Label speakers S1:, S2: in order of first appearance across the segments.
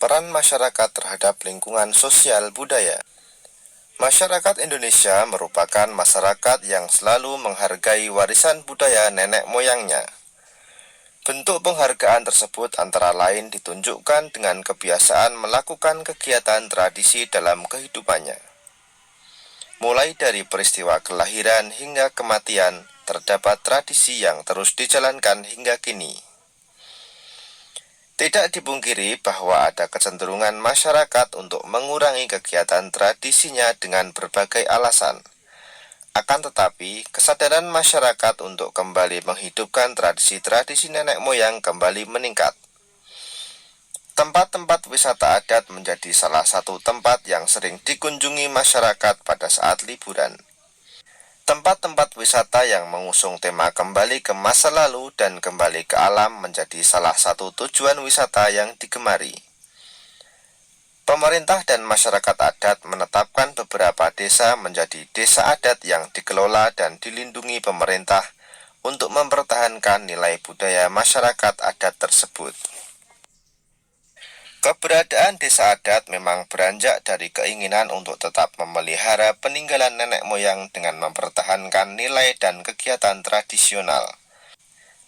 S1: Peran masyarakat terhadap lingkungan sosial budaya. Masyarakat Indonesia merupakan masyarakat yang selalu menghargai warisan budaya nenek moyangnya. Bentuk penghargaan tersebut antara lain ditunjukkan dengan kebiasaan melakukan kegiatan tradisi dalam kehidupannya. Mulai dari peristiwa kelahiran hingga kematian, terdapat tradisi yang terus dijalankan hingga kini. Tidak dipungkiri bahwa ada kecenderungan masyarakat untuk mengurangi kegiatan tradisinya dengan berbagai alasan. Akan tetapi, kesadaran masyarakat untuk kembali menghidupkan tradisi-tradisi nenek moyang kembali meningkat. Tempat-tempat wisata adat menjadi salah satu tempat yang sering dikunjungi masyarakat pada saat liburan. Tempat-tempat wisata yang mengusung tema kembali ke masa lalu dan kembali ke alam menjadi salah satu tujuan wisata yang digemari. Pemerintah dan masyarakat adat menetapkan beberapa desa menjadi desa adat yang dikelola dan dilindungi pemerintah untuk mempertahankan nilai budaya masyarakat adat tersebut. Keberadaan desa adat memang beranjak dari keinginan untuk tetap memelihara peninggalan nenek moyang dengan mempertahankan nilai dan kegiatan tradisional.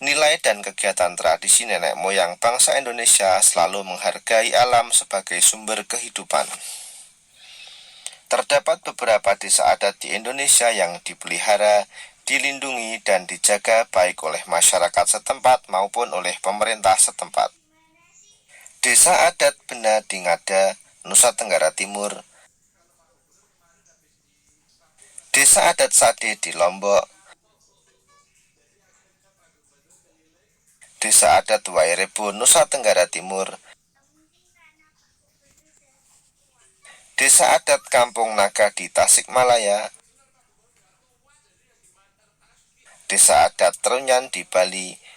S1: Nilai dan kegiatan tradisi nenek moyang bangsa Indonesia selalu menghargai alam sebagai sumber kehidupan. Terdapat beberapa desa adat di Indonesia yang dipelihara, dilindungi, dan dijaga baik oleh masyarakat setempat maupun oleh pemerintah setempat. Desa adat Bena di Ngada, Nusa Tenggara Timur. Desa adat Sade di Lombok. Desa adat Wairebo, Nusa Tenggara Timur. Desa adat Kampung Naga di Tasikmalaya. Desa adat Trunyan di Bali.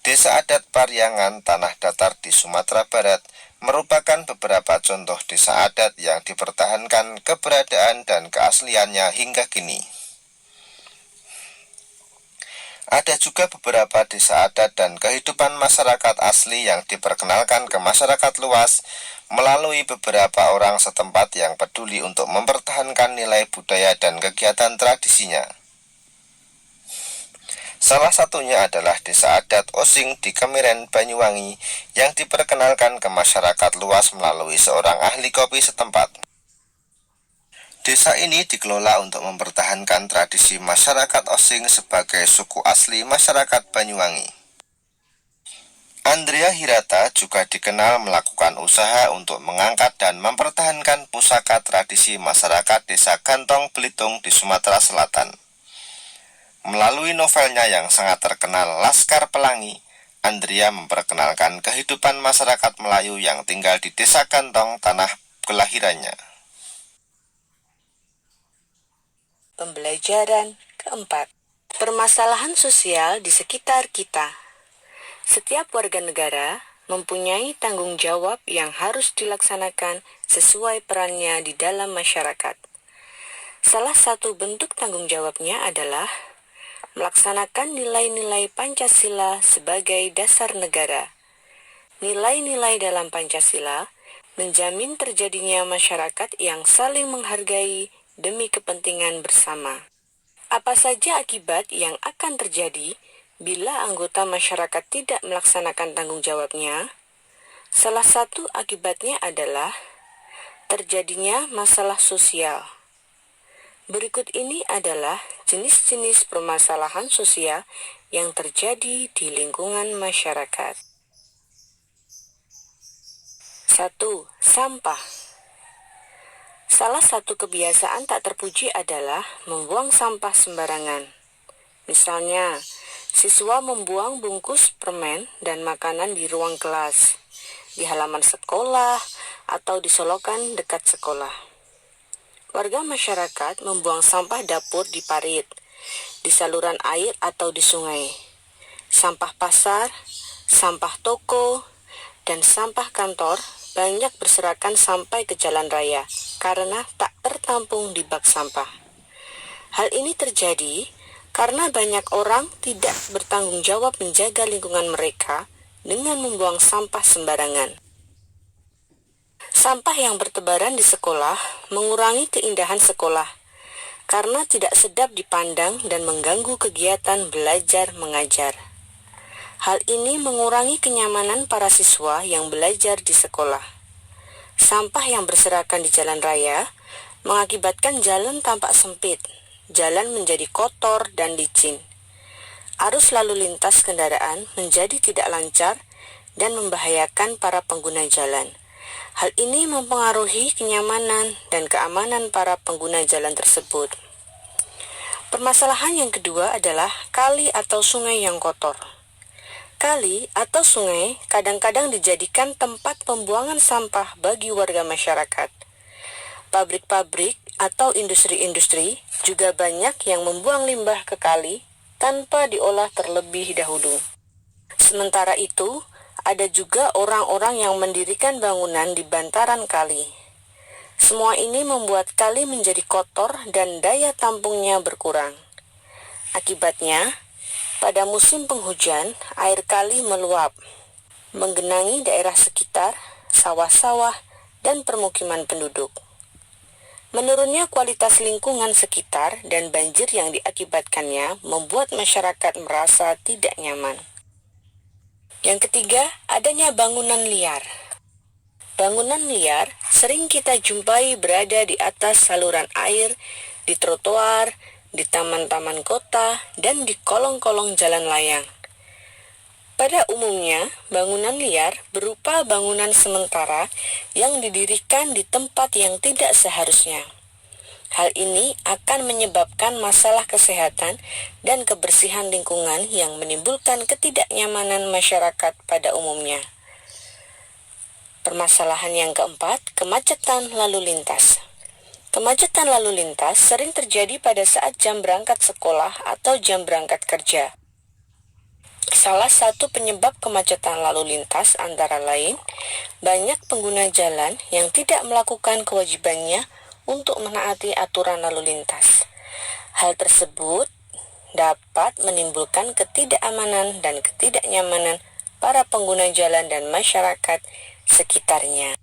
S1: Desa adat Pariangan Tanah Datar di Sumatera Barat merupakan beberapa contoh desa adat yang dipertahankan keberadaan dan keasliannya hingga kini. Ada juga beberapa desa adat dan kehidupan masyarakat asli yang diperkenalkan ke masyarakat luas melalui beberapa orang setempat yang peduli untuk mempertahankan nilai budaya dan kegiatan tradisinya. Salah satunya adalah desa adat Osing di Kemiren, Banyuwangi yang diperkenalkan ke masyarakat luas melalui seorang ahli kopi setempat. Desa ini dikelola untuk mempertahankan tradisi masyarakat Osing sebagai suku asli masyarakat Banyuwangi. Andrea Hirata juga dikenal melakukan usaha untuk mengangkat dan mempertahankan pusaka tradisi masyarakat desa Gantong Belitung di Sumatera Selatan. Melalui novelnya yang sangat terkenal Laskar Pelangi, Andrea memperkenalkan kehidupan masyarakat Melayu yang tinggal di desa Gantong, tanah kelahirannya.
S2: Pembelajaran keempat, permasalahan sosial di sekitar kita. Setiap warga negara mempunyai tanggung jawab yang harus dilaksanakan sesuai perannya di dalam masyarakat. Salah satu bentuk tanggung jawabnya adalah melaksanakan nilai-nilai Pancasila sebagai dasar negara. Nilai-nilai dalam Pancasila menjamin terjadinya masyarakat yang saling menghargai demi kepentingan bersama. Apa saja akibat yang akan terjadi bila anggota masyarakat tidak melaksanakan tanggung jawabnya? Salah satu akibatnya adalah terjadinya masalah sosial. Berikut ini adalah jenis-jenis permasalahan sosial yang terjadi di lingkungan masyarakat. 1. Sampah. Salah satu kebiasaan tak terpuji adalah membuang sampah sembarangan. Misalnya, siswa membuang bungkus permen dan makanan di ruang kelas, di halaman sekolah, atau di solokan dekat sekolah. Warga masyarakat membuang sampah dapur di parit, di saluran air atau di sungai. Sampah pasar, sampah toko, dan sampah kantor banyak berserakan sampai ke jalan raya karena tak tertampung di bak sampah. Hal ini terjadi karena banyak orang tidak bertanggung jawab menjaga lingkungan mereka dengan membuang sampah sembarangan. Sampah yang bertebaran di sekolah mengurangi keindahan sekolah karena tidak sedap dipandang dan mengganggu kegiatan belajar mengajar. Hal ini mengurangi kenyamanan para siswa yang belajar di sekolah. Sampah yang berserakan di jalan raya mengakibatkan jalan tampak sempit, jalan menjadi kotor dan licin. Arus lalu lintas kendaraan menjadi tidak lancar dan membahayakan para pengguna jalan. Hal ini mempengaruhi kenyamanan dan keamanan para pengguna jalan tersebut. Permasalahan yang kedua adalah kali atau sungai yang kotor. Kali atau sungai kadang-kadang dijadikan tempat pembuangan sampah bagi warga masyarakat. Pabrik-pabrik atau industri-industri juga banyak yang membuang limbah ke kali tanpa diolah terlebih dahulu. Sementara itu, ada juga orang-orang yang mendirikan bangunan di bantaran kali. Semua ini membuat kali menjadi kotor dan daya tampungnya berkurang. Akibatnya, pada musim penghujan, air kali meluap, menggenangi daerah sekitar, sawah-sawah, dan permukiman penduduk. Menurunnya kualitas lingkungan sekitar dan banjir yang diakibatkannya membuat masyarakat merasa tidak nyaman. Yang ketiga, adanya bangunan liar. Bangunan liar sering kita jumpai berada di atas saluran air, di trotoar, di taman-taman kota, dan di kolong-kolong jalan layang. Pada umumnya, bangunan liar berupa bangunan sementara yang didirikan di tempat yang tidak seharusnya. Hal ini akan menyebabkan masalah kesehatan dan kebersihan lingkungan yang menimbulkan ketidaknyamanan masyarakat pada umumnya. Permasalahan yang keempat, kemacetan lalu lintas. Kemacetan lalu lintas sering terjadi pada saat jam berangkat sekolah atau jam berangkat kerja. Salah satu penyebab kemacetan lalu lintas antara lain, banyak pengguna jalan yang tidak melakukan kewajibannya untuk menaati aturan lalu lintas. Hal tersebut dapat menimbulkan ketidakamanan dan ketidaknyamanan para pengguna jalan dan masyarakat sekitarnya.